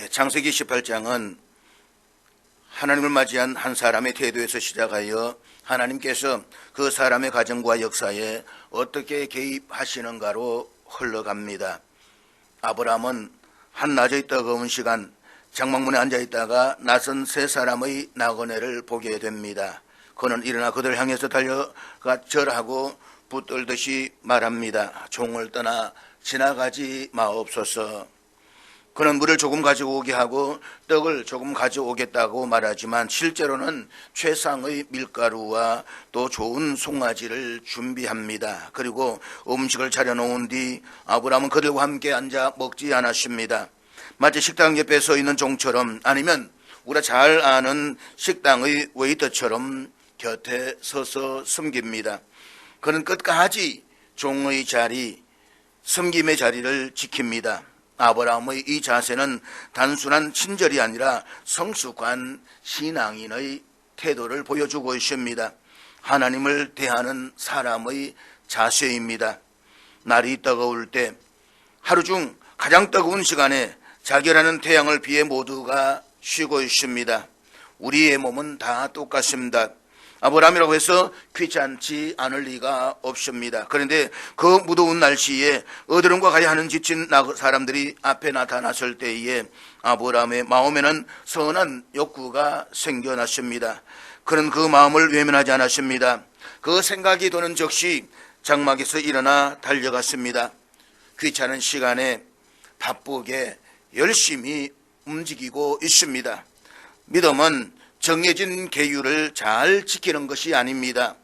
창세기 18장은 하나님을 맞이한 한 사람의 태도에서 시작하여 하나님께서 그 사람의 가정과 역사에 어떻게 개입하시는가로 흘러갑니다. 아브라함은 한낮의 뜨거운 시간 장막문에 앉아있다가 낯선 세 사람의 나그네를 보게 됩니다. 그는 일어나 그들 향해서 달려가 절하고 붙들듯이 말합니다. 종을 떠나 지나가지 마옵소서. 그는 물을 조금 가져오게 하고 떡을 조금 가져오겠다고 말하지만 실제로는 최상의 밀가루와 또 좋은 송아지를 준비합니다. 그리고 음식을 차려놓은 뒤 아브라함은 그들과 함께 앉아 먹지 않았습니다. 마치 식당 옆에 서 있는 종처럼, 아니면 우리가 잘 아는 식당의 웨이터처럼 곁에 서서 섬깁니다. 그는 끝까지 종의 자리, 섬김의 자리를 지킵니다. 아브라함의 이 자세는 단순한 친절이 아니라 성숙한 신앙인의 태도를 보여주고 있습니다. 하나님을 대하는 사람의 자세입니다. 날이 뜨거울 때, 하루 중 가장 뜨거운 시간에 자결하는 태양을 피해 모두가 쉬고 있습니다. 우리의 몸은 다 똑같습니다. 아브라함이라고 해서 귀찮지 않을 리가 없습니다. 그런데 그 무더운 날씨에 어디론가 가야 하는 지친 사람들이 앞에 나타났을 때에 아브라함의 마음에는 선한 욕구가 생겨났습니다. 그는 그 마음을 외면하지 않았습니다. 그 생각이 도는 즉시 장막에서 일어나 달려갔습니다. 귀찮은 시간에 바쁘게 열심히 움직이고 있습니다. 믿음은 정해진 계율을 잘 지키는 것이 아닙니다.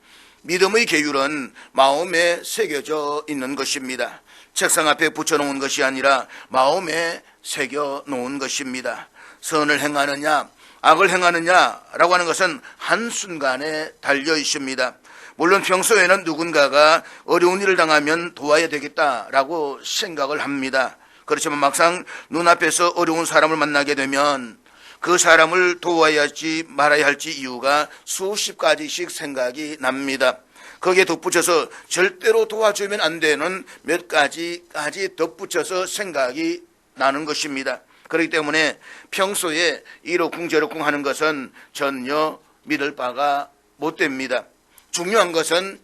믿음의 계율은 마음에 새겨져 있는 것입니다. 책상 앞에 붙여놓은 것이 아니라 마음에 새겨놓은 것입니다. 선을 행하느냐 악을 행하느냐라고 하는 것은 한순간에 달려 있습니다. 물론 평소에는 누군가가 어려운 일을 당하면 도와야 되겠다라고 생각을 합니다. 그렇지만 막상 눈앞에서 어려운 사람을 만나게 되면 그 사람을 도와야 할지 말아야 할지 이유가 수십 가지씩 생각이 납니다. 거기에 덧붙여서 절대로 도와주면 안 되는 몇 가지까지 덧붙여서 생각이 나는 것입니다. 그렇기 때문에 평소에 이러쿵저러쿵 하는 것은 전혀 믿을 바가 못 됩니다. 중요한 것은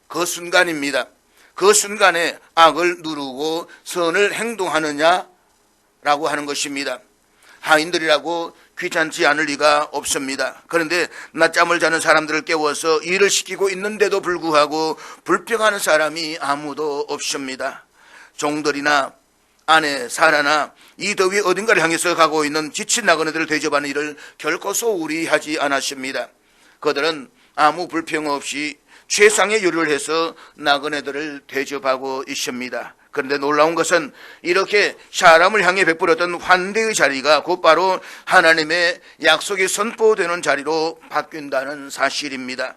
그 순간입니다. 그 순간에 악을 누르고 선을 행동하느냐라고 하는 것입니다. 하인들이라고 귀찮지 않을 리가 없습니다. 그런데 낮잠을 자는 사람들을 깨워서 일을 시키고 있는데도 불구하고 불평하는 사람이 아무도 없습니다. 종들이나 아내 사라나 이 더위 어딘가를 향해서 가고 있는 지친 나그네들을 대접하는 일을 결코 소홀히 하지 않았습니다. 그들은 아무 불평 없이 최상의 요리를 해서 나그네들을 대접하고 있습니다. 그런데 놀라운 것은 이렇게 사람을 향해 베풀었던 환대의 자리가 곧바로 하나님의 약속이 선포되는 자리로 바뀐다는 사실입니다.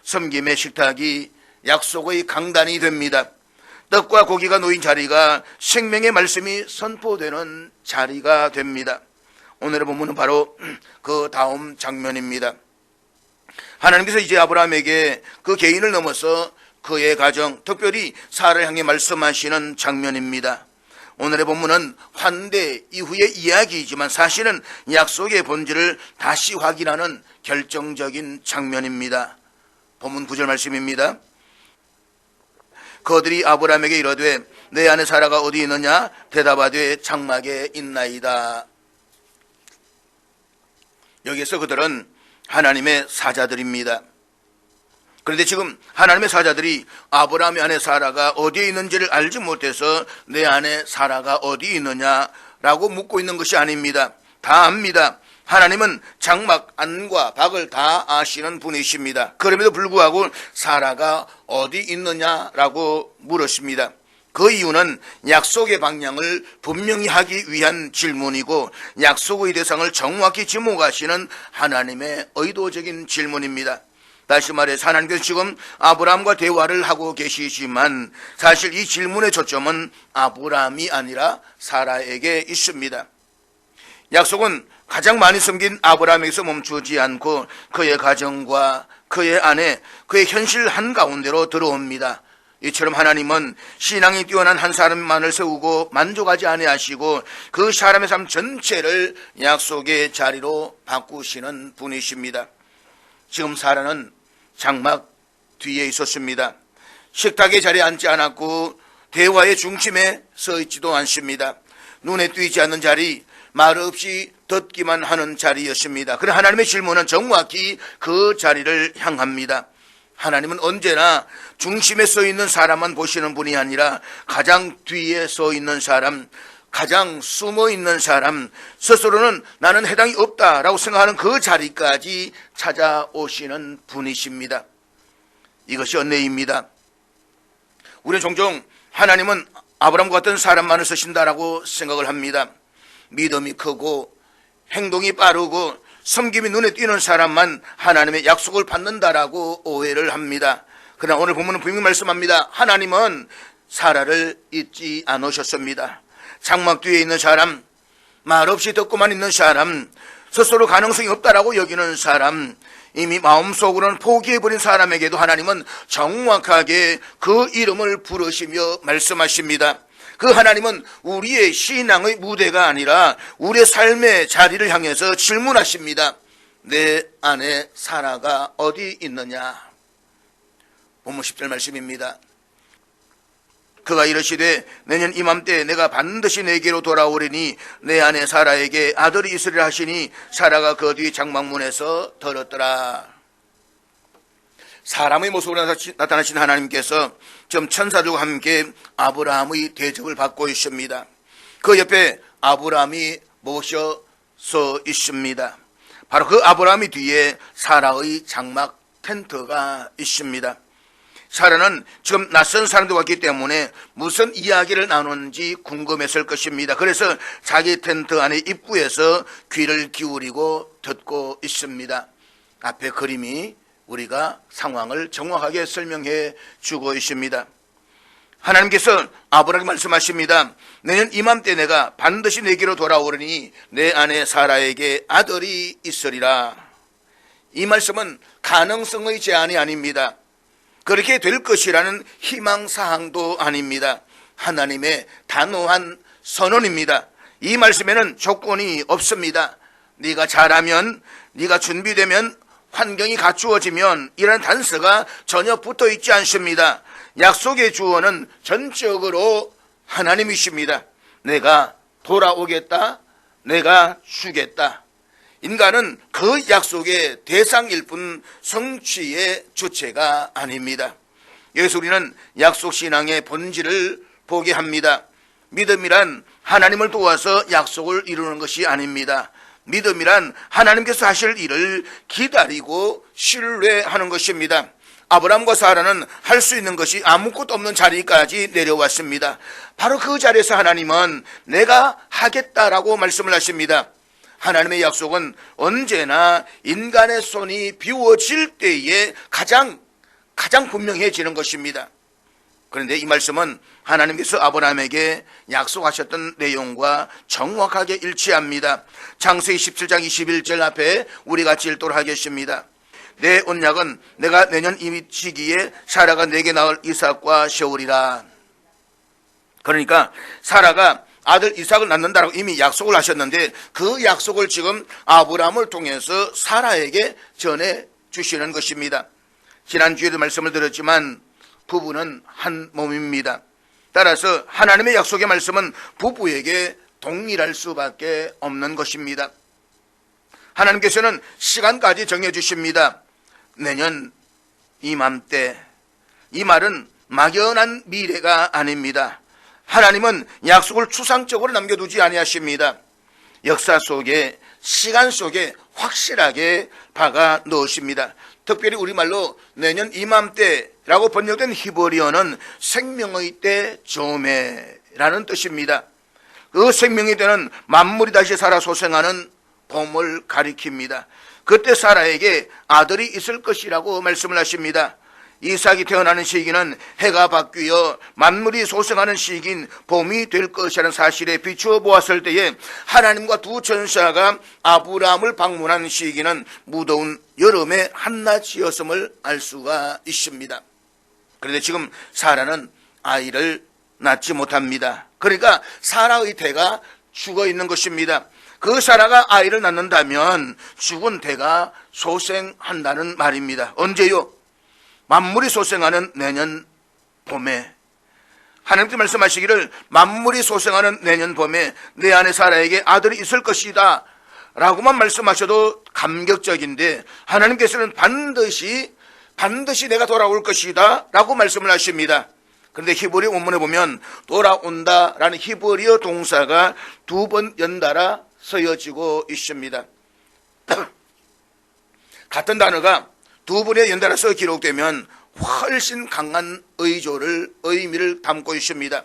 섬김의 식탁이 약속의 강단이 됩니다. 떡과 고기가 놓인 자리가 생명의 말씀이 선포되는 자리가 됩니다. 오늘의 본문은 바로 그 다음 장면입니다. 하나님께서 이제 아브라함에게 그 개인을 넘어서 그의 가정, 특별히 사라를 향해 말씀하시는 장면입니다. 오늘의 본문은 환대 이후의 이야기이지만 사실은 약속의 본질을 다시 확인하는 결정적인 장면입니다. 본문 9절 말씀입니다. 그들이 아브라함에게 이르되 내 아내 사라가 어디 있느냐? 대답하되 장막에 있나이다. 여기서 그들은 하나님의 사자들입니다. 그런데 지금 하나님의 사자들이 아브라함의 아내 사라가 어디에 있는지를 알지 못해서 내 아내 사라가 어디 있느냐라고 묻고 있는 것이 아닙니다. 다 압니다. 하나님은 장막 안과 밖을 다 아시는 분이십니다. 그럼에도 불구하고 사라가 어디 있느냐라고 물었습니다. 그 이유는 약속의 방향을 분명히 하기 위한 질문이고 약속의 대상을 정확히 지목하시는 하나님의 의도적인 질문입니다. 다시 말해서 하나님께서 지금 아브라함과 대화를 하고 계시지만 사실 이 질문의 초점은 아브라함이 아니라 사라에게 있습니다. 약속은 가장 많이 섬긴 아브라함에게서 멈추지 않고 그의 가정과 그의 아내, 그의 현실 한가운데로 들어옵니다. 이처럼 하나님은 신앙이 뛰어난 한 사람만을 세우고 만족하지 아니하시고 그 사람의 삶 전체를 약속의 자리로 바꾸시는 분이십니다. 지금 사라는 장막 뒤에 있었습니다. 식탁의 자리에 앉지 않았고 대화의 중심에 서 있지도 않습니다. 눈에 띄지 않는 자리, 말 없이 듣기만 하는 자리였습니다. 그러나 하나님의 질문은 정확히 그 자리를 향합니다. 하나님은 언제나 중심에 서 있는 사람만 보시는 분이 아니라 가장 뒤에 서 있는 사람, 가장 숨어 있는 사람, 스스로는 나는 해당이 없다라고 생각하는 그 자리까지 찾아오시는 분이십니다. 이것이 은혜입니다. 우리는 종종 하나님은 아브라함과 같은 사람만을 쓰신다라고 생각을 합니다. 믿음이 크고 행동이 빠르고 섬김이 눈에 띄는 사람만 하나님의 약속을 받는다라고 오해를 합니다. 그러나 오늘 본문은 분명히 말씀합니다. 하나님은 사라를 잊지 않으셨습니다. 장막 뒤에 있는 사람, 말없이 듣고만 있는 사람, 스스로 가능성이 없다라고 여기는 사람, 이미 마음속으로는 포기해버린 사람에게도 하나님은 정확하게 그 이름을 부르시며 말씀하십니다. 그 하나님은 우리의 신앙의 무대가 아니라 우리의 삶의 자리를 향해서 질문하십니다. 내 안에 사라가 어디 있느냐? 본문 10절 말씀입니다. 그가 이르시되 내년 이맘때 내가 반드시 내게로 돌아오리니 내 안에 사라에게 아들이 있으리라 하시니 사라가 그 뒤 장막문에서 들었더라. 사람의 모습으로 나타나신 하나님께서 지금 천사들과 함께 아브라함의 대접을 받고 있습니다. 그 옆에 아브라함이 모셔 서 있습니다. 바로 그 아브라함이 뒤에 사라의 장막 텐트가 있습니다. 사라는 지금 낯선 사람들 왔기 때문에 무슨 이야기를 나누는지 궁금했을 것입니다. 그래서 자기 텐트 안에 입구에서 귀를 기울이고 듣고 있습니다. 앞에 그림이 우리가 상황을 정확하게 설명해 주고 있습니다. 하나님께서 아브라함에게 말씀하십니다. 내년 이맘때 내가 반드시 내게로 돌아오리니 내 아내 사라에게 아들이 있으리라. 이 말씀은 가능성의 제한이 아닙니다. 그렇게 될 것이라는 희망사항도 아닙니다. 하나님의 단호한 선언입니다. 이 말씀에는 조건이 없습니다. 네가 잘하면, 네가 준비되면, 환경이 갖추어지면 이런 단서가 전혀 붙어 있지 않습니다. 약속의 주어는 전적으로 하나님이십니다. 내가 돌아오겠다, 내가 주겠다. 인간은 그 약속의 대상일 뿐 성취의 주체가 아닙니다. 여기서 우리는 약속신앙의 본질을 보게 합니다. 믿음이란 하나님을 도와서 약속을 이루는 것이 아닙니다. 믿음이란 하나님께서 하실 일을 기다리고 신뢰하는 것입니다. 아브라함과 사라는 할 수 있는 것이 아무것도 없는 자리까지 내려왔습니다. 바로 그 자리에서 하나님은 내가 하겠다라고 말씀을 하십니다. 하나님의 약속은 언제나 인간의 손이 비워질 때에 가장 분명해지는 것입니다. 그런데 이 말씀은 하나님께서 아브라함에게 약속하셨던 내용과 정확하게 일치합니다. 창세기 17장 21절 앞에 우리 같이 읽도록 하겠습니다. 내 언약은 내가 내년 이 시기에 사라가 내게 낳을 이삭과 세우리라. 그러니까 사라가 아들 이삭을 낳는다라고 이미 약속을 하셨는데 그 약속을 지금 아브라함을 통해서 사라에게 전해 주시는 것입니다. 지난주에도 말씀을 드렸지만 부부는 한 몸입니다. 따라서 하나님의 약속의 말씀은 부부에게 동일할 수밖에 없는 것입니다. 하나님께서는 시간까지 정해주십니다. 내년 이맘때. 이 말은 막연한 미래가 아닙니다. 하나님은 약속을 추상적으로 남겨두지 아니하십니다. 역사 속에, 시간 속에 확실하게 박아 넣으십니다. 특별히 우리말로 내년 이맘때라고 번역된 히브리어는 생명의 때 조메라는 뜻입니다. 그 생명의 때는 만물이 다시 살아 소생하는 봄을 가리킵니다. 그때 사라에게 아들이 있을 것이라고 말씀을 하십니다. 이삭이 태어나는 시기는 해가 바뀌어 만물이 소생하는 시기인 봄이 될 것이라는 사실에 비추어 보았을 때에 하나님과 두 천사가 아브라함을 방문한 시기는 무더운 여름의 한낮이었음을 알 수가 있습니다. 그런데 지금 사라는 아이를 낳지 못합니다. 그러니까 사라의 태가 죽어 있는 것입니다. 그 사라가 아이를 낳는다면 죽은 태가 소생한다는 말입니다. 언제요? 만물이 소생하는 내년 봄에. 하나님께서 말씀하시기를 만물이 소생하는 내년 봄에 내 안에 사라에게 아들이 있을 것이다 라고만 말씀하셔도 감격적인데, 하나님께서는 반드시 내가 돌아올 것이다 라고 말씀을 하십니다. 그런데 히브리 원문에 보면 돌아온다 라는 히브리어 동사가 2번 연달아 쓰여지고 있습니다. 같은 단어가 2번에 연달아서 기록되면 훨씬 강한 의미를 담고 있습니다.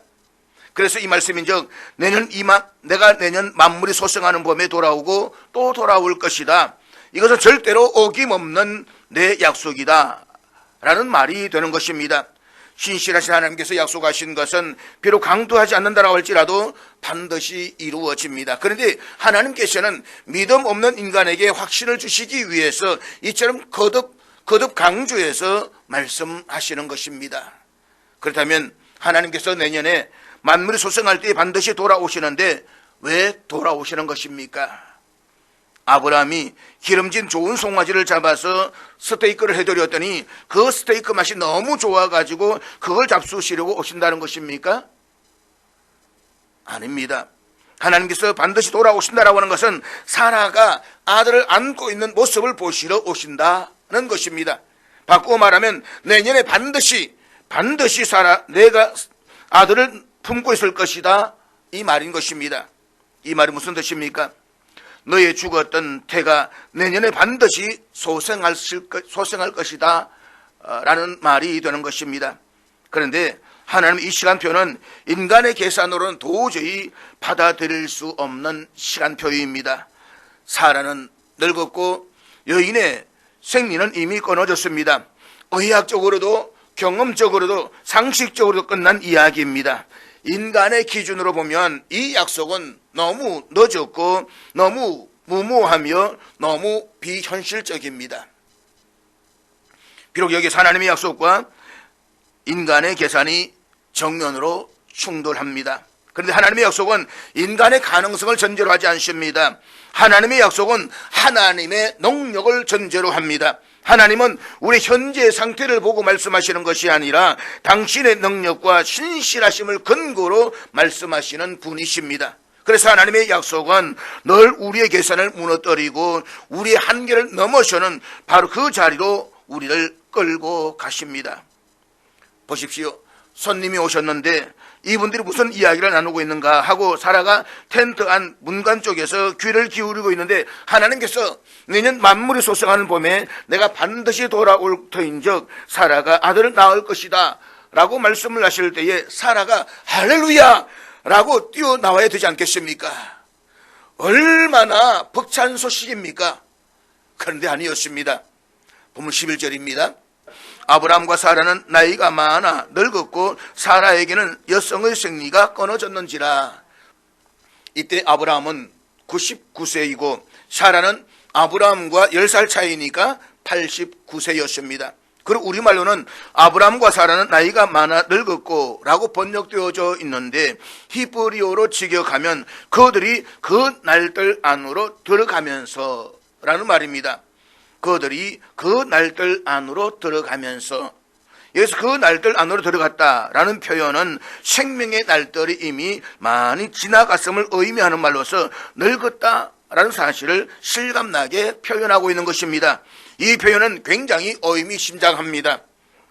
그래서 이 말씀인즉 내가 내년 만물이 소생하는 봄에 돌아오고 또 돌아올 것이다. 이것은 절대로 어김없는 내 약속이다 라는 말이 되는 것입니다. 신실하신 하나님께서 약속하신 것은 비록 강조하지 않는다라고 할지라도 반드시 이루어집니다. 그런데 하나님께서는 믿음 없는 인간에게 확신을 주시기 위해서 이처럼 거듭 강조해서 말씀하시는 것입니다. 그렇다면 하나님께서 내년에 만물이 소생할 때 반드시 돌아오시는데 왜 돌아오시는 것입니까? 아브라함이 기름진 좋은 송아지를 잡아서 스테이크를 해드렸더니 그 스테이크 맛이 너무 좋아가지고 그걸 잡수시려고 오신다는 것입니까? 아닙니다. 하나님께서 반드시 돌아오신다라고 하는 것은 사라가 아들을 안고 있는 모습을 보시러 오신다는 것입니다. 바꾸어 말하면 내년에 반드시 내가 아들을 품고 있을 것이다 이 말인 것입니다. 이 말이 무슨 뜻입니까? 너의 죽었던 태가 내년에 반드시 소생할 것이다 라는 말이 되는 것입니다. 그런데 하나님 이 시간표는 인간의 계산으로는 도저히 받아들일 수 없는 시간표입니다. 사라는 늙었고 여인의 생리는 이미 끊어졌습니다. 의학적으로도 경험적으로도 상식적으로도 끝난 이야기입니다. 인간의 기준으로 보면 이 약속은 너무 늦었고 너무 무모하며 너무 비현실적입니다. 비록 여기서 하나님의 약속과 인간의 계산이 정면으로 충돌합니다. 그런데 하나님의 약속은 인간의 가능성을 전제로 하지 않습니다. 하나님의 약속은 하나님의 능력을 전제로 합니다. 하나님은 우리 현재의 상태를 보고 말씀하시는 것이 아니라 당신의 능력과 신실하심을 근거로 말씀하시는 분이십니다. 그래서 하나님의 약속은 늘 우리의 계산을 무너뜨리고 우리의 한계를 넘어서는 바로 그 자리로 우리를 끌고 가십니다. 보십시오. 손님이 오셨는데 이분들이 무슨 이야기를 나누고 있는가 하고 사라가 텐트 안 문간 쪽에서 귀를 기울이고 있는데 하나님께서 내년 만물이 소생하는 봄에 내가 반드시 돌아올 터인즉 사라가 아들을 낳을 것이다 라고 말씀을 하실 때에 사라가 할렐루야 라고 뛰어나와야 되지 않겠습니까? 얼마나 벅찬 소식입니까? 그런데 아니었습니다. 본문 11절입니다. 아브라함과 사라는 나이가 많아 늙었고 사라에게는 여성의 생리가 끊어졌는지라. 이때 아브라함은 99세이고 사라는 아브라함과 10살 차이니까 89세였습니다. 그리고 우리말로는 아브라함과 사라는 나이가 많아 늙었고 라고 번역되어져 있는데 히브리어로 직역하면 그들이 그 날들 안으로 들어가면서 라는 말입니다. 그들이 그 날들 안으로 들어가면서, 여기서 그 날들 안으로 들어갔다라는 표현은 생명의 날들이 이미 많이 지나갔음을 의미하는 말로서 늙었다라는 사실을 실감나게 표현하고 있는 것입니다. 이 표현은 굉장히 의미심장합니다.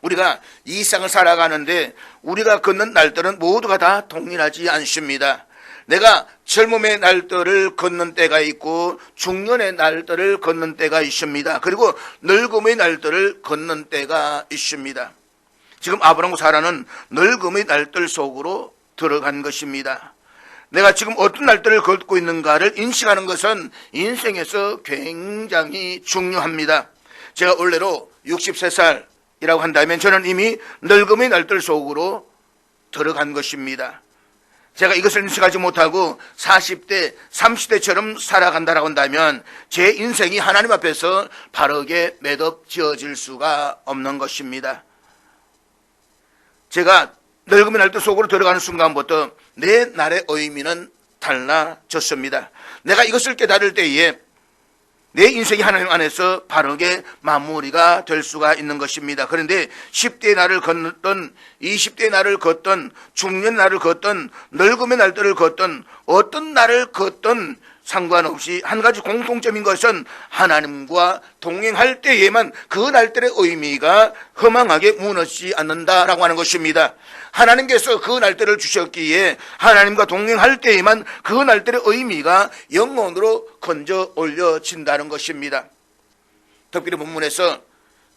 우리가 이 세상을 살아가는데 우리가 걷는 날들은 모두가 다 동일하지 않습니다. 내가 젊음의 날들을 걷는 때가 있고 중년의 날들을 걷는 때가 있습니다. 그리고 늙음의 날들을 걷는 때가 있습니다. 지금 아브라함과 사라는 늙음의 날들 속으로 들어간 것입니다. 내가 지금 어떤 날들을 걷고 있는가를 인식하는 것은 인생에서 굉장히 중요합니다. 제가 원래로 63살이라고 한다면 저는 이미 늙음의 날들 속으로 들어간 것입니다. 제가 이것을 인식하지 못하고 40대, 30대처럼 살아간다라고 한다면 제 인생이 하나님 앞에서 바르게 매듭 지어질 수가 없는 것입니다. 제가 늙으면 날도 속으로 들어가는 순간부터 내 날의 의미는 달라졌습니다. 내가 이것을 깨달을 때에 내 인생이 하나님 안에서 바르게 마무리가 될 수가 있는 것입니다. 그런데 10대의 날을 걷던 20대의 날을 걷던 중년 날을 걷던 늙음의 날들을 걷던 어떤 날을 걷던 상관없이 한 가지 공통점인 것은 하나님과 동행할 때에만 그 날들의 의미가 허망하게 무너지지 않는다라고 하는 것입니다. 하나님께서 그 날들을 주셨기에 하나님과 동행할 때에만 그 날들의 의미가 영원으로 건져 올려진다는 것입니다. 특별히 본문에서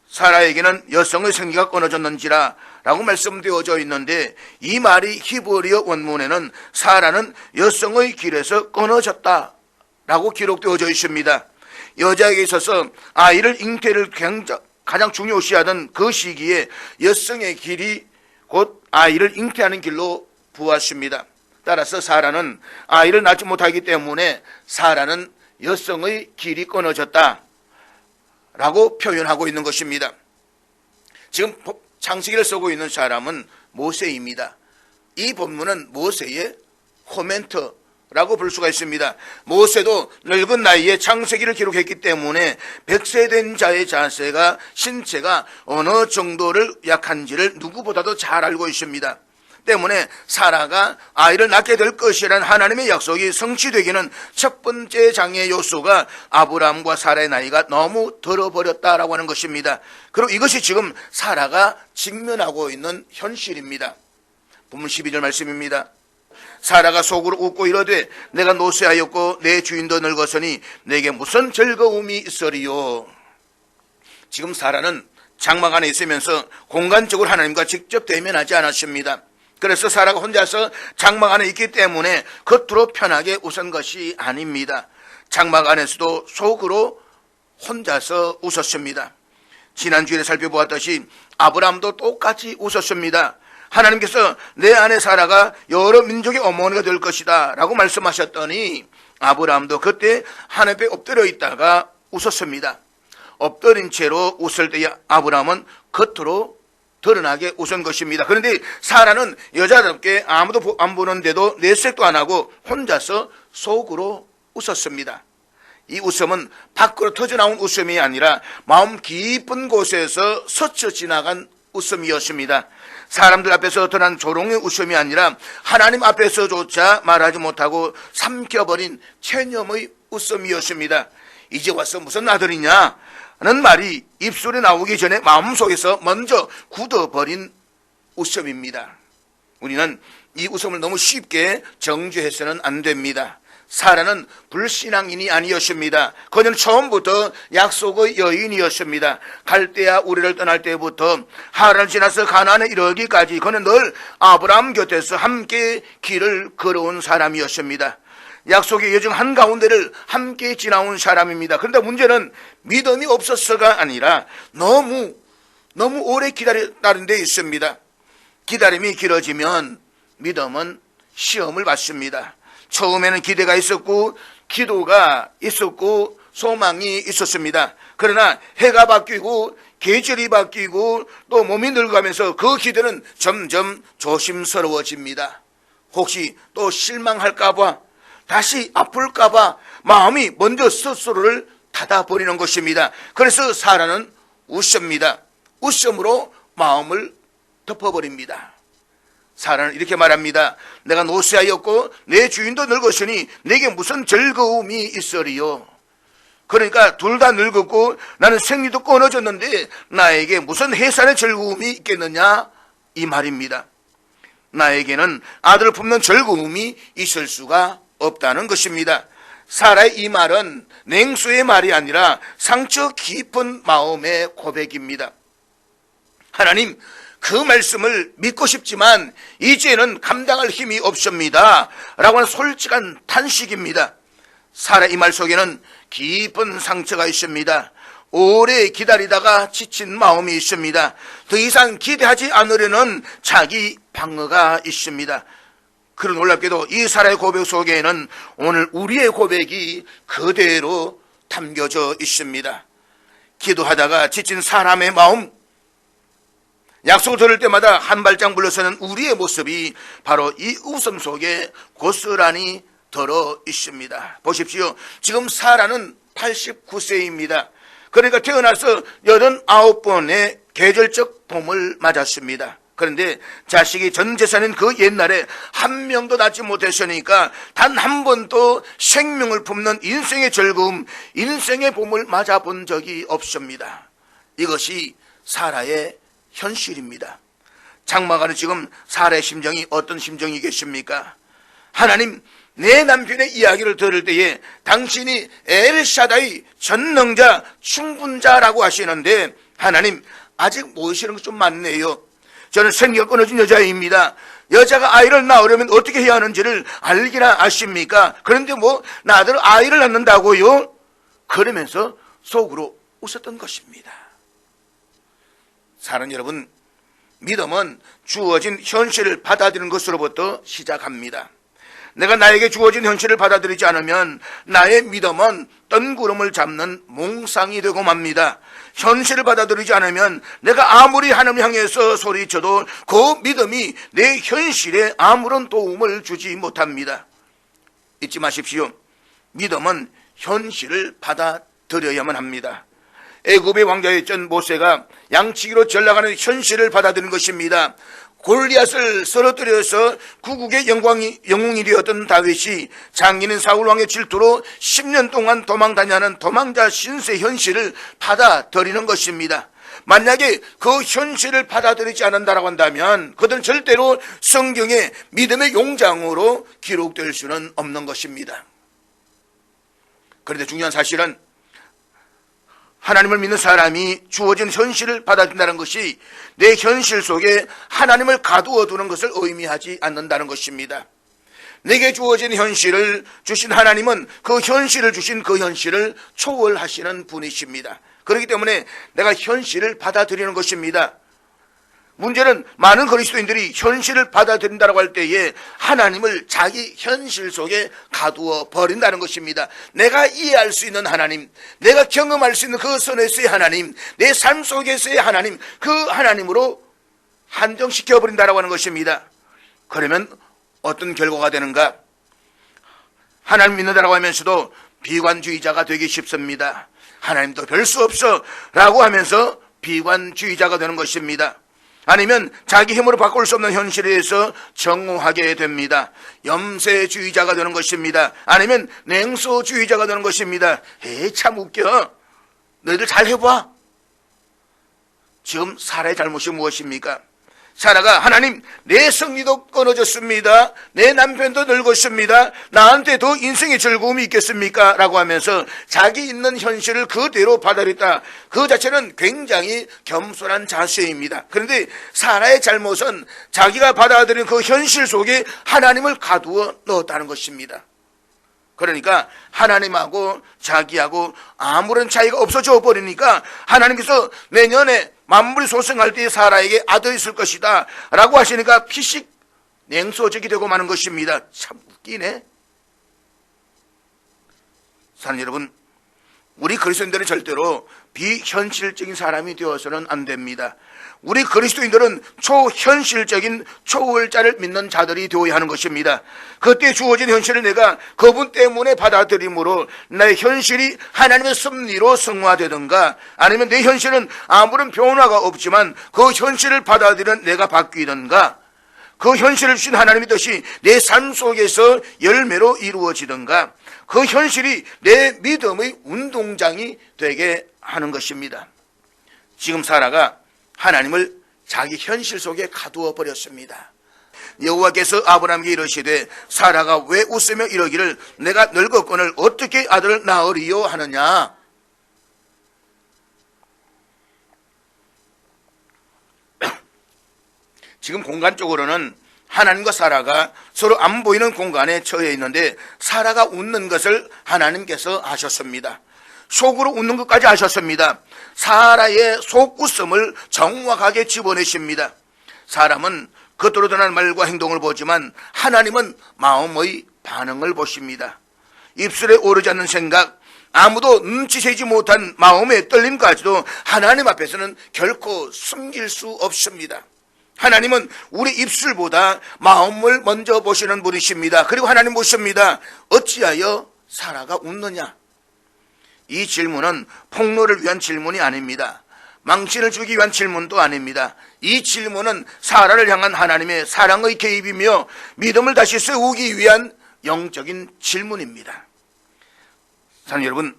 사라에게는 여성의 생기가 끊어졌는지라 라고 말씀되어져 있는데, 이 말이 히브리어 원문에는 사라는 여성의 길에서 끊어졌다 라고 기록되어져 있습니다. 여자에게 있어서 아이를 잉태를 가장 중요시하던 그 시기에 여성의 길이 곧 아이를 잉태하는 길로 보았습니다. 따라서 사라는 아이를 낳지 못하기 때문에 사라는 여성의 길이 끊어졌다 라고 표현하고 있는 것입니다. 지금 창세기를 쓰고 있는 사람은 모세입니다. 이 본문은 모세의 코멘트라고 볼 수가 있습니다. 모세도 늙은 나이에 창세기를 기록했기 때문에 100세 된 자의 자세가, 신체가 어느 정도를 약한지를 누구보다도 잘 알고 있습니다. 때문에 사라가 아이를 낳게 될 것이라는 하나님의 약속이 성취되기는 첫 번째 장애 요소가 아브라함과 사라의 나이가 너무 들어버렸다라고 하는 것입니다. 그리고 이것이 지금 사라가 직면하고 있는 현실입니다. 본문 12절 말씀입니다. 사라가 속으로 웃고 이르되 내가 노쇠하였고 내 주인도 늙었으니 내게 무슨 즐거움이 있으리요. 지금 사라는 장막 안에 있으면서 공간적으로 하나님과 직접 대면하지 않았습니다. 그래서 사라가 혼자서 장막 안에 있기 때문에 겉으로 편하게 웃은 것이 아닙니다. 장막 안에서도 속으로 혼자서 웃었습니다. 지난주에 살펴보았듯이 아브라함도 똑같이 웃었습니다. 하나님께서 내 아내 사라가 여러 민족의 어머니가 될 것이다 라고 말씀하셨더니 아브라함도 그때 하늘에 엎드려 있다가 웃었습니다. 엎드린 채로 웃을 때에 아브라함은 겉으로 드러나게 웃은 것입니다. 그런데 사라는 여자답게 아무도 안 보는데도 내색도 안 하고 혼자서 속으로 웃었습니다. 이 웃음은 밖으로 터져나온 웃음이 아니라 마음 깊은 곳에서 스쳐 지나간 웃음이었습니다. 사람들 앞에서 드러난 조롱의 웃음이 아니라 하나님 앞에서조차 말하지 못하고 삼켜버린 체념의 웃음이었습니다. 이제 와서 무슨 아들이냐 는 말이 입술에 나오기 전에 마음속에서 먼저 굳어버린 웃음입니다. 우리는 이 웃음을 너무 쉽게 정죄해서는 안 됩니다. 사라는 불신앙인이 아니었습니다. 그녀는 처음부터 약속의 여인이었습니다. 갈대아 우리를 떠날 때부터 하란을 지나서 가나안에 이르기까지 그는 늘 아브라함 곁에서 함께 길을 걸어온 사람이었습니다. 약속의 여정 한가운데를 함께 지나온 사람입니다. 그런데 문제는 믿음이 없었어가 아니라 너무 오래 기다렸다는 데 있습니다. 기다림이 길어지면 믿음은 시험을 받습니다. 처음에는 기대가 있었고 기도가 있었고 소망이 있었습니다. 그러나 해가 바뀌고 계절이 바뀌고 또 몸이 늙어가면서 그 기대는 점점 조심스러워집니다. 혹시 또 실망할까 봐, 다시 아플까 봐 마음이 먼저 스스로를 닫아버리는 것입니다. 그래서 사라는 웃습니다. 웃음으로 마음을 덮어버립니다. 사라는 이렇게 말합니다. 내가 노쇠하였고 내 주인도 늙었으니 내게 무슨 즐거움이 있으리요. 그러니까 둘 다 늙었고 나는 생리도 끊어졌는데 나에게 무슨 해산의 즐거움이 있겠느냐 이 말입니다. 나에게는 아들을 품는 즐거움이 있을 수가 없다는 것입니다. 사라의 이 말은 냉수의 말이 아니라 상처 깊은 마음의 고백입니다. 하나님, 그 말씀을 믿고 싶지만 이제는 감당할 힘이 없습니다 라고 하는 솔직한 탄식입니다. 사라의 이 말 속에는 깊은 상처가 있습니다. 오래 기다리다가 지친 마음이 있습니다. 더 이상 기대하지 않으려는 자기 방어가 있습니다. 그런 놀랍게도 이 사라의 고백 속에는 오늘 우리의 고백이 그대로 담겨져 있습니다. 기도하다가 지친 사람의 마음, 약속을 들을 때마다 한 발짝 물러서는 우리의 모습이 바로 이 웃음 속에 고스란히 들어 있습니다. 보십시오. 지금 사라는 89세입니다. 그러니까 태어나서 89번의 계절적 봄을 맞았습니다. 그런데 자식이 전 재산인 그 옛날에 한 명도 낳지 못했으니까 단 한 번도 생명을 품는 인생의 즐거움, 인생의 봄을 맞아본 적이 없습니다. 이것이 사라의 현실입니다. 장마가는 지금 사라의 심정이 어떤 심정이겠습니까? 하나님, 내 남편의 이야기를 들을 때에 당신이 엘샤다이 전능자 충분자라고 하시는데 하나님, 아직 모르시는 것 좀 많네요. 저는 생기가 끊어진 여자입니다. 여자가 아이를 낳으려면 어떻게 해야 하는지를 알기나 아십니까? 그런데 뭐 나들 아이를 낳는다고요? 그러면서 속으로 웃었던 것입니다. 사랑하는 여러분, 믿음은 주어진 현실을 받아들이는 것으로부터 시작합니다. 내가 나에게 주어진 현실을 받아들이지 않으면 나의 믿음은 뜬구름을 잡는 몽상이 되고 맙니다. 현실을 받아들이지 않으면 내가 아무리 하나님을 향해서 소리쳐도 그 믿음이 내 현실에 아무런 도움을 주지 못합니다. 잊지 마십시오. 믿음은 현실을 받아들여야만 합니다. 애굽의 왕자였던 모세가 양치기로 전락하는 현실을 받아들이는 것입니다. 골리앗을 쓰러뜨려서 구국의 영웅이 되었던 다윗이 장인인 사울왕의 질투로 10년 동안 도망다니는 도망자 신세 현실을 받아들이는 것입니다. 만약에 그 현실을 받아들이지 않는다고 한다면 그들은 절대로 성경의 믿음의 용장으로 기록될 수는 없는 것입니다. 그런데 중요한 사실은 하나님을 믿는 사람이 주어진 현실을 받아들인다는 것이 내 현실 속에 하나님을 가두어 두는 것을 의미하지 않는다는 것입니다. 내게 주어진 현실을 주신 하나님은 그 현실을 주신 그 현실을 초월하시는 분이십니다. 그렇기 때문에 내가 현실을 받아들이는 것입니다. 문제는 많은 그리스도인들이 현실을 받아들인다고 할 때에 하나님을 자기 현실 속에 가두어 버린다는 것입니다. 내가 이해할 수 있는 하나님, 내가 경험할 수 있는 그 선에서의 하나님, 내 삶 속에서의 하나님, 그 하나님으로 한정시켜 버린다고 하는 것입니다. 그러면 어떤 결과가 되는가? 하나님 믿는다고 하면서도 비관주의자가 되기 쉽습니다. 하나님도 별 수 없어 라고 하면서 비관주의자가 되는 것입니다. 아니면 자기 힘으로 바꿀 수 없는 현실에 대해서 정오하게 됩니다. 염세주의자가 되는 것입니다. 아니면 냉소주의자가 되는 것입니다. 에이, 참 웃겨. 너희들 잘 해봐. 지금 사라의 잘못이 무엇입니까? 사라가 하나님, 내 성리도 끊어졌습니다. 내 남편도 늙었습니다. 나한테 더 인생의 즐거움이 있겠습니까? 라고 하면서 자기 있는 현실을 그대로 받아들였다. 그 자체는 굉장히 겸손한 자세입니다. 그런데 사라의 잘못은 자기가 받아들인 그 현실 속에 하나님을 가두어 넣었다는 것입니다. 그러니까 하나님하고 자기하고 아무런 차이가 없어져 버리니까 하나님께서 내년에 만물이 소생할 때 사라에게 아들이 있을 것이다 라고 하시니까 피식 냉소적이 되고 마는 것입니다. 참 웃기네. 사랑하는 여러분, 우리 그리스도인들은 절대로 비현실적인 사람이 되어서는 안 됩니다. 우리 그리스도인들은 초현실적인 초월자를 믿는 자들이 되어야 하는 것입니다. 그때 주어진 현실을 내가 그분 때문에 받아들임으로 나의 현실이 하나님의 섭리로 승화되든가, 아니면 내 현실은 아무런 변화가 없지만 그 현실을 받아들이는 내가 바뀌든가, 그 현실을 주신 하나님의 뜻이 내 삶 속에서 열매로 이루어지든가, 그 현실이 내 믿음의 운동장이 되게 하는 것입니다. 지금 사라가 하나님을 자기 현실 속에 가두어 버렸습니다. 여호와께서 아브라함에게 이르시되 사라가 왜 웃으며 이러기를 내가 늙었거늘 어떻게 아들을 낳으리요 하느냐. 지금 공간적으로는 하나님과 사라가 서로 안 보이는 공간에 처해 있는데 사라가 웃는 것을 하나님께서 아셨습니다. 속으로 웃는 것까지 아셨습니다. 사라의 속웃음을 정확하게 집어내십니다. 사람은 겉으로 드러난 말과 행동을 보지만 하나님은 마음의 반응을 보십니다. 입술에 오르지 않는 생각, 아무도 눈치채지 못한 마음의 떨림까지도 하나님 앞에서는 결코 숨길 수 없습니다. 하나님은 우리 입술보다 마음을 먼저 보시는 분이십니다. 그리고 하나님 보십니다. 어찌하여 사라가 웃느냐? 이 질문은 폭로를 위한 질문이 아닙니다. 망신을 주기 위한 질문도 아닙니다. 이 질문은 사라를 향한 하나님의 사랑의 개입이며 믿음을 다시 세우기 위한 영적인 질문입니다. 사랑하는 여러분,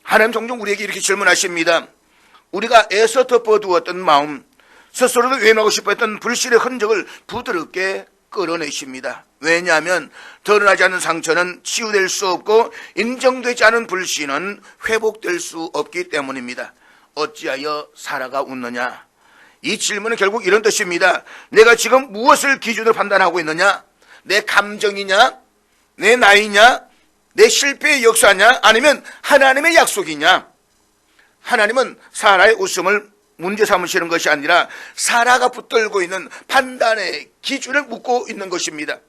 하나님 종종 우리에게 이렇게 질문하십니다. 우리가 애써 덮어두었던 마음, 스스로도 외면하고 싶어했던 불신의 흔적을 부드럽게 끌어내십니다. 왜냐하면 드러나지 않은 상처는 치유될 수 없고 인정되지 않은 불신은 회복될 수 없기 때문입니다. 어찌하여 사라가 웃느냐? 이 질문은 결국 이런 뜻입니다. 내가 지금 무엇을 기준으로 판단하고 있느냐? 내 감정이냐? 내 나이냐? 내 실패의 역사냐? 아니면 하나님의 약속이냐? 하나님은 사라의 웃음을 문제 삼으시는 것이 아니라 사라가 붙들고 있는 판단의 기준을 묻고 있는 것입니다.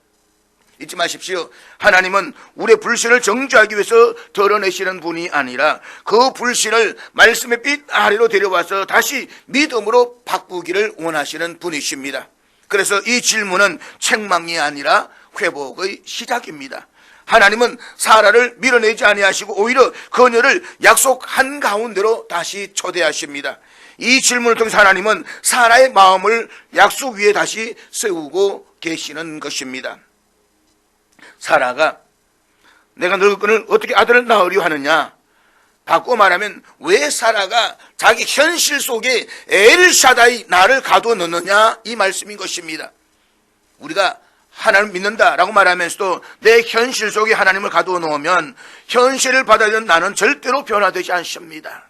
잊지 마십시오. 하나님은 우리의 불신을 정죄하기 위해서 드러내시는 분이 아니라 그 불신을 말씀의 빛 아래로 데려와서 다시 믿음으로 바꾸기를 원하시는 분이십니다. 그래서 이 질문은 책망이 아니라 회복의 시작입니다. 하나님은 사라를 밀어내지 아니하시고 오히려 그녀를 약속한 가운데로 다시 초대하십니다. 이 질문을 통해서 하나님은 사라의 마음을 약속 위에 다시 세우고 계시는 것입니다. 사라가 내가 늙거늘 어떻게 아들을 낳으려 하느냐? 바꾸어 말하면 왜 사라가 자기 현실 속에 엘샤다이 나를 가두어 넣느냐? 이 말씀인 것입니다. 우리가 하나님을 믿는다라고 말하면서도 내 현실 속에 하나님을 가두어 놓으면 현실을 받아들이는 나는 절대로 변화되지 않습니다.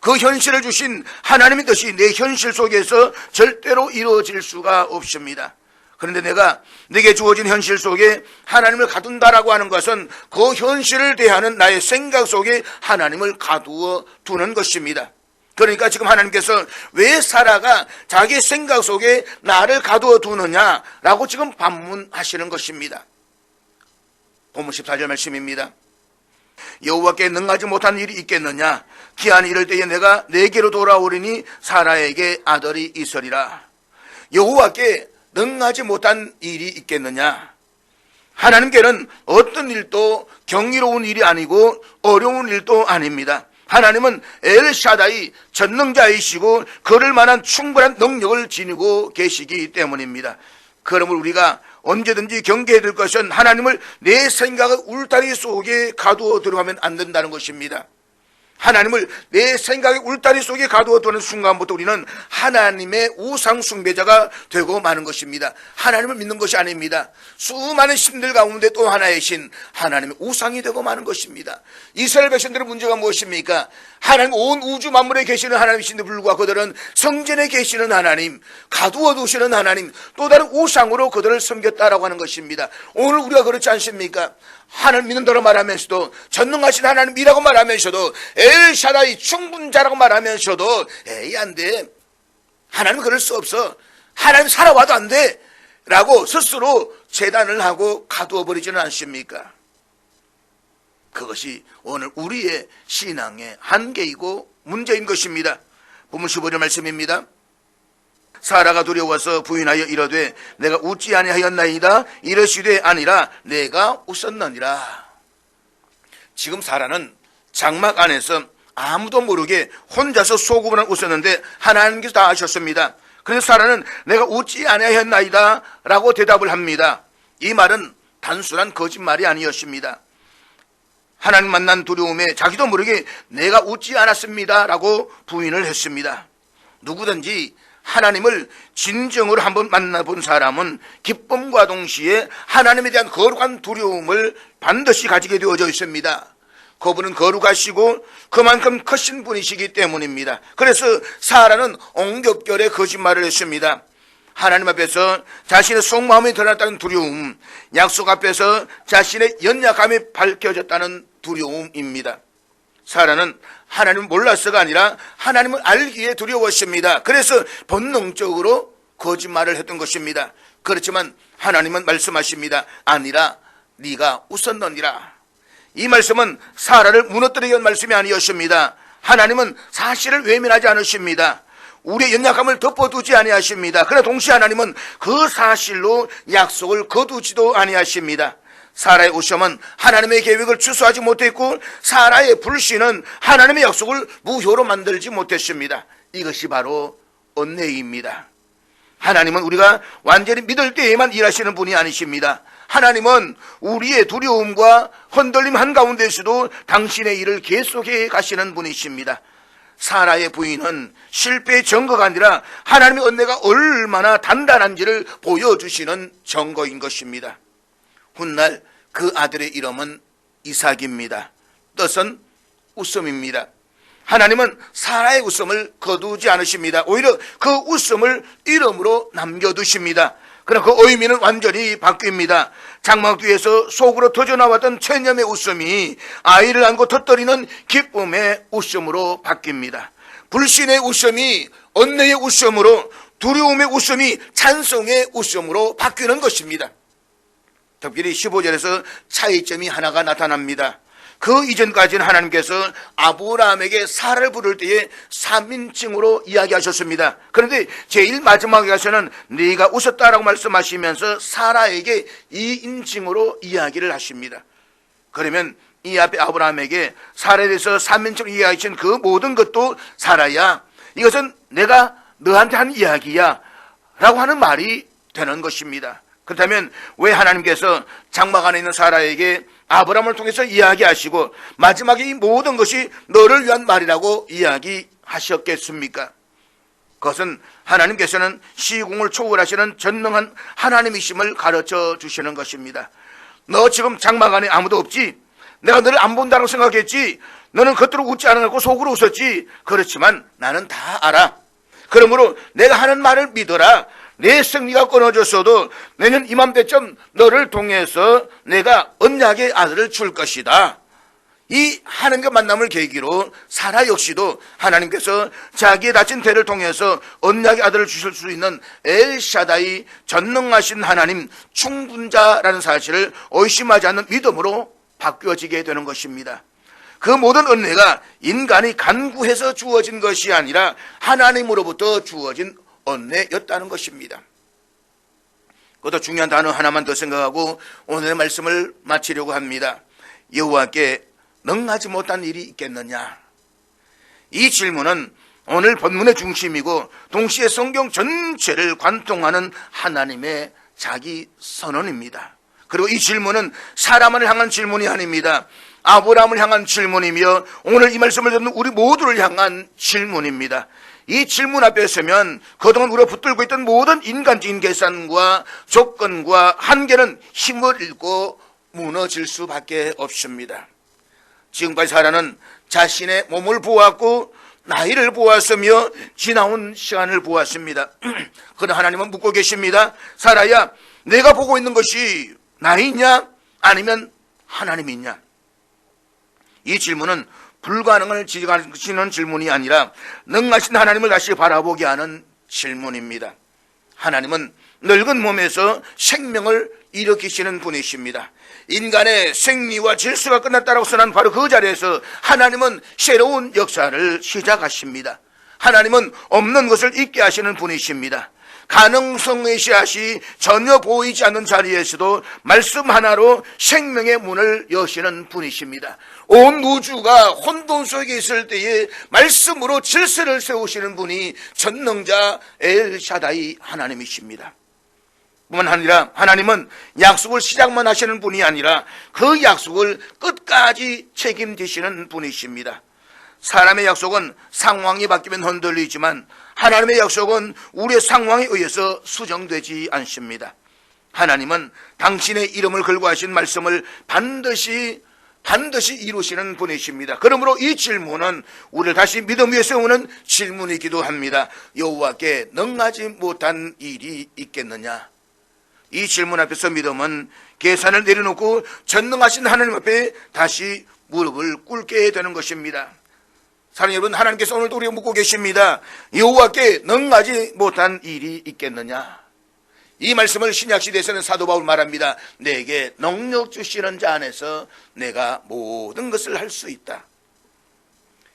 그 현실을 주신 하나님의 뜻이 내 현실 속에서 절대로 이루어질 수가 없습니다. 그런데 내가 내게 주어진 현실 속에 하나님을 가둔다라고 하는 것은 그 현실을 대하는 나의 생각 속에 하나님을 가두어 두는 것입니다. 그러니까 지금 하나님께서 왜 사라가 자기 생각 속에 나를 가두어 두느냐라고 지금 반문하시는 것입니다. 본문 14절 말씀입니다. 여호와께 능하지 못한 일이 있겠느냐? 기한이 이를 때에 내가 내게로 돌아오리니 사라에게 아들이 있으리라. 여호와께 능하지 못한 일이 있겠느냐? 하나님께는 어떤 일도 경이로운 일이 아니고 어려운 일도 아닙니다. 하나님은 엘샤다이 전능자이시고 그럴 만한 충분한 능력을 지니고 계시기 때문입니다. 그러므로 우리가 언제든지 경계해야 될 것은 하나님을 내 생각의 울타리 속에 가두어 들어가면 안 된다는 것입니다. 하나님을 내 생각의 울타리 속에 가두어 두는 순간부터 우리는 하나님의 우상 숭배자가 되고 마는 것입니다. 하나님을 믿는 것이 아닙니다. 수많은 신들 가운데 또 하나의 신, 하나님의 우상이 되고 마는 것입니다. 이스라엘 백성들의 문제가 무엇입니까? 하나님 온 우주 만물에 계시는 하나님이신데 불구하고 그들은 성전에 계시는 하나님, 가두어 두시는 하나님, 또 다른 우상으로 그들을 섬겼다라고 하는 것입니다. 오늘 우리가 그렇지 않습니까? 하나님 믿는다고 말하면서도 전능하신 하나님이라고 말하면서도 엘샤다이 충분자라고 말하면서도 에이 안 돼, 하나님 그럴 수 없어, 하나님 살아와도 안 돼 라고 스스로 재단을 하고 가두어 버리지는 않습니까? 그것이 오늘 우리의 신앙의 한계이고 문제인 것입니다. 본문 15절 말씀입니다. 사라가 두려워서 부인하여 이르되 내가 웃지 아니하였나이다. 이르시되 아니라 내가 웃었느니라. 지금 사라는 장막 안에서 아무도 모르게 혼자서 소금을 웃었는데 하나님께서 다 아셨습니다. 그래서 사라는 내가 웃지 아니하였나이다 라고 대답을 합니다. 이 말은 단순한 거짓말이 아니었습니다. 하나님 만난 두려움에 자기도 모르게 내가 웃지 않았습니다 라고 부인을 했습니다. 누구든지 하나님을 진정으로 한번 만나본 사람은 기쁨과 동시에 하나님에 대한 거룩한 두려움을 반드시 가지게 되어져 있습니다. 그분은 거룩하시고 그만큼 크신 분이시기 때문입니다. 그래서 사라는 옹겹결에 거짓말을 했습니다. 하나님 앞에서 자신의 속마음이 드러났다는 두려움, 약속 앞에서 자신의 연약함이 밝혀졌다는 두려움입니다. 사라는 하나님을 몰라서가 아니라 하나님을 알기에 두려웠습니다. 그래서 본능적으로 거짓말을 했던 것입니다. 그렇지만 하나님은 말씀하십니다. 아니라 네가 웃었느니라. 이 말씀은 사라를 무너뜨리기 위한 말씀이 아니었습니다. 하나님은 사실을 외면하지 않으십니다. 우리의 연약함을 덮어두지 아니하십니다. 그러나 동시에 하나님은 그 사실로 약속을 거두지도 아니하십니다. 사라의 우시험은 하나님의 계획을 취소하지 못했고 사라의 불신은 하나님의 약속을 무효로 만들지 못했습니다. 이것이 바로 언내입니다. 하나님은 우리가 완전히 믿을 때에만 일하시는 분이 아니십니다. 하나님은 우리의 두려움과 흔들림 한가운데서도 당신의 일을 계속해 가시는 분이십니다. 사라의 부인은 실패의 증거가 아니라 하나님의 은혜가 얼마나 단단한지를 보여주시는 증거인 것입니다. 훗날 그 아들의 이름은 이삭입니다. 뜻은 웃음입니다. 하나님은 사라의 웃음을 거두지 않으십니다. 오히려 그 웃음을 이름으로 남겨두십니다. 그러나 그 의미는 완전히 바뀝니다. 장막 뒤에서 속으로 터져나왔던 체념의 웃음이 아이를 안고 터뜨리는 기쁨의 웃음으로 바뀝니다. 불신의 웃음이 언내의 웃음으로, 두려움의 웃음이 찬송의 웃음으로 바뀌는 것입니다. 특별히 15절에서 차이점이 하나가 나타납니다. 그 이전까지는 하나님께서 아브라함에게 사라를 부를 때에 3인칭으로 이야기하셨습니다. 그런데 제일 마지막에 가서는 네가 웃었다라고 말씀하시면서 사라에게 2인칭으로 이야기를 하십니다. 그러면 이 앞에 아브라함에게 사라에 대해서 3인칭으로 이야기하신 그 모든 것도 사라야, 이것은 내가 너한테 한 이야기야 라고 하는 말이 되는 것입니다. 그렇다면 왜 하나님께서 장막 안에 있는 사라에게 아브라함을 통해서 이야기하시고 마지막에 이 모든 것이 너를 위한 말이라고 이야기하셨겠습니까? 그것은 하나님께서는 시공을 초월하시는 전능한 하나님이심을 가르쳐 주시는 것입니다. 너 지금 장막 안에 아무도 없지? 내가 너를 안 본다고 생각했지? 너는 겉으로 웃지 않았고 속으로 웃었지? 그렇지만 나는 다 알아. 그러므로 내가 하는 말을 믿어라. 내 승리가 끊어졌어도 내년 이맘때쯤 너를 통해서 내가 언약의 아들을 줄 것이다. 이 하나님과 만남을 계기로 사라 역시도 하나님께서 자기의 다친 태를 통해서 언약의 아들을 주실 수 있는 엘샤다이, 전능하신 하나님, 충분자라는 사실을 의심하지 않는 믿음으로 바뀌어지게 되는 것입니다. 그 모든 은혜가 인간이 간구해서 주어진 것이 아니라 하나님으로부터 주어진 은혜였다는 것입니다. 그것도 중요한 단어 하나만 더 생각하고 오늘의 말씀을 마치려고 합니다. 여호와께 능하지 못한 일이 있겠느냐? 이 질문은 오늘 본문의 중심이고 동시에 성경 전체를 관통하는 하나님의 자기 선언입니다. 그리고 이 질문은 사람을 향한 질문이 아닙니다. 아브라함을 향한 질문이며 오늘 이 말씀을 듣는 우리 모두를 향한 질문입니다. 이 질문 앞에 서면 그동안 우리가 붙들고 있던 모든 인간적인 계산과 조건과 한계는 힘을 잃고 무너질 수밖에 없습니다. 지금까지 사라는 자신의 몸을 보았고 나이를 보았으며 지나온 시간을 보았습니다. 그러나 하나님은 묻고 계십니다. 사라야, 내가 보고 있는 것이 나이냐 아니면 하나님이냐? 이 질문은 불가능을 지적하시는 질문이 아니라 능하신 하나님을 다시 바라보게 하는 질문입니다. 하나님은 늙은 몸에서 생명을 일으키시는 분이십니다. 인간의 생리와 질서가 끝났다고 선언한 바로 그 자리에서 하나님은 새로운 역사를 시작하십니다. 하나님은 없는 것을 있게 하시는 분이십니다. 가능성의 씨앗이 전혀 보이지 않는 자리에서도 말씀 하나로 생명의 문을 여시는 분이십니다. 온 우주가 혼돈 속에 있을 때에 말씀으로 질서를 세우시는 분이 전능자 엘샤다이 하나님이십니다. 뿐만 아니라 하나님은 약속을 시작만 하시는 분이 아니라 그 약속을 끝까지 책임지시는 분이십니다. 사람의 약속은 상황이 바뀌면 흔들리지만 하나님의 약속은 우리의 상황에 의해서 수정되지 않습니다. 하나님은 당신의 이름을 걸고 하신 말씀을 반드시 이루시는 분이십니다. 그러므로 이 질문은 우리를 다시 믿음 위에 세우는 질문이기도 합니다. 여호와께 능하지 못한 일이 있겠느냐? 이 질문 앞에서 믿음은 계산을 내려놓고 전능하신 하나님 앞에 다시 무릎을 꿇게 되는 것입니다. 사랑하는 여러분, 하나님께서 오늘도 우리가 묻고 계십니다. 여호와께 능하지 못한 일이 있겠느냐? 이 말씀을 신약시대에서는 사도 바울 말합니다. 내게 능력 주시는 자 안에서 내가 모든 것을 할 수 있다.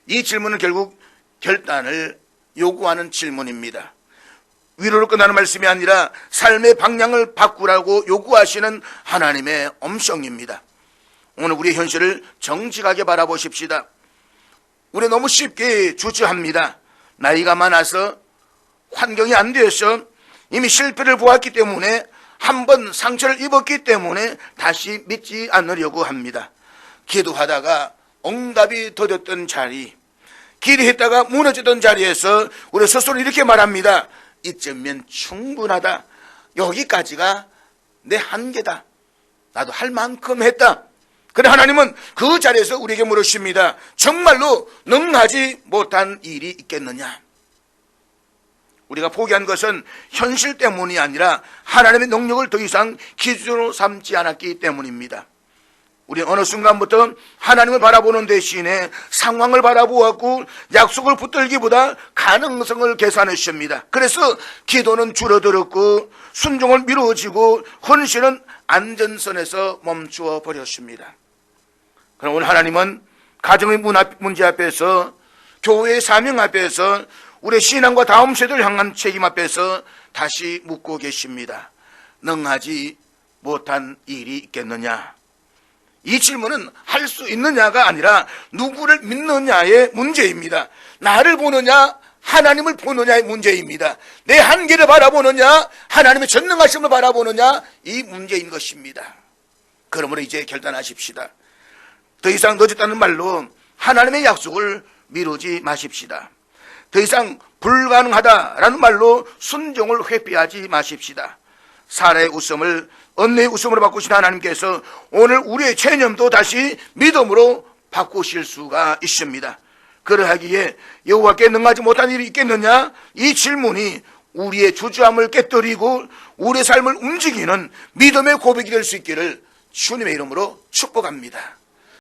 이 질문은 결국 결단을 요구하는 질문입니다. 위로로 끝나는 말씀이 아니라 삶의 방향을 바꾸라고 요구하시는 하나님의 음성입니다. 오늘 우리의 현실을 정직하게 바라보십시다. 우리 너무 쉽게 주저합니다. 나이가 많아서 환경이 안 되어서 이미 실패를 보았기 때문에 한번 상처를 입었기 때문에 다시 믿지 않으려고 합니다. 기도하다가 응답이 더뎠던 자리, 기도했다가 무너졌던 자리에서 우리 스스로 이렇게 말합니다. 이쯤면 충분하다. 여기까지가 내 한계다. 나도 할 만큼 했다. 그래 하나님은 그 자리에서 우리에게 물으십니다. 정말로 능하지 못한 일이 있겠느냐? 우리가 포기한 것은 현실 때문이 아니라 하나님의 능력을 더 이상 기준으로 삼지 않았기 때문입니다. 우리는 어느 순간부터 하나님을 바라보는 대신에 상황을 바라보았고 약속을 붙들기보다 가능성을 계산했습니다. 그래서 기도는 줄어들었고 순종을 미루어지고 헌신은 안전선에서 멈추어 버렸습니다. 그럼 오늘 하나님은 가정의 문제 앞에서, 교회의 사명 앞에서, 우리의 신앙과 다음 세대를 향한 책임 앞에서 다시 묻고 계십니다. 능하지 못한 일이 있겠느냐? 이 질문은 할 수 있느냐가 아니라 누구를 믿느냐의 문제입니다. 나를 보느냐, 하나님을 보느냐의 문제입니다. 내 한계를 바라보느냐, 하나님의 전능하심을 바라보느냐, 이 문제인 것입니다. 그러므로 이제 결단하십시다. 더 이상 늦었다는 말로 하나님의 약속을 미루지 마십시다. 더 이상 불가능하다라는 말로 순종을 회피하지 마십시다. 사라의 웃음을 언내의 웃음으로 바꾸신 하나님께서 오늘 우리의 체념도 다시 믿음으로 바꾸실 수가 있습니다. 그러하기에 여호와께 능하지 못한 일이 있겠느냐? 이 질문이 우리의 주저함을 깨뜨리고 우리의 삶을 움직이는 믿음의 고백이 될 수 있기를 주님의 이름으로 축복합니다.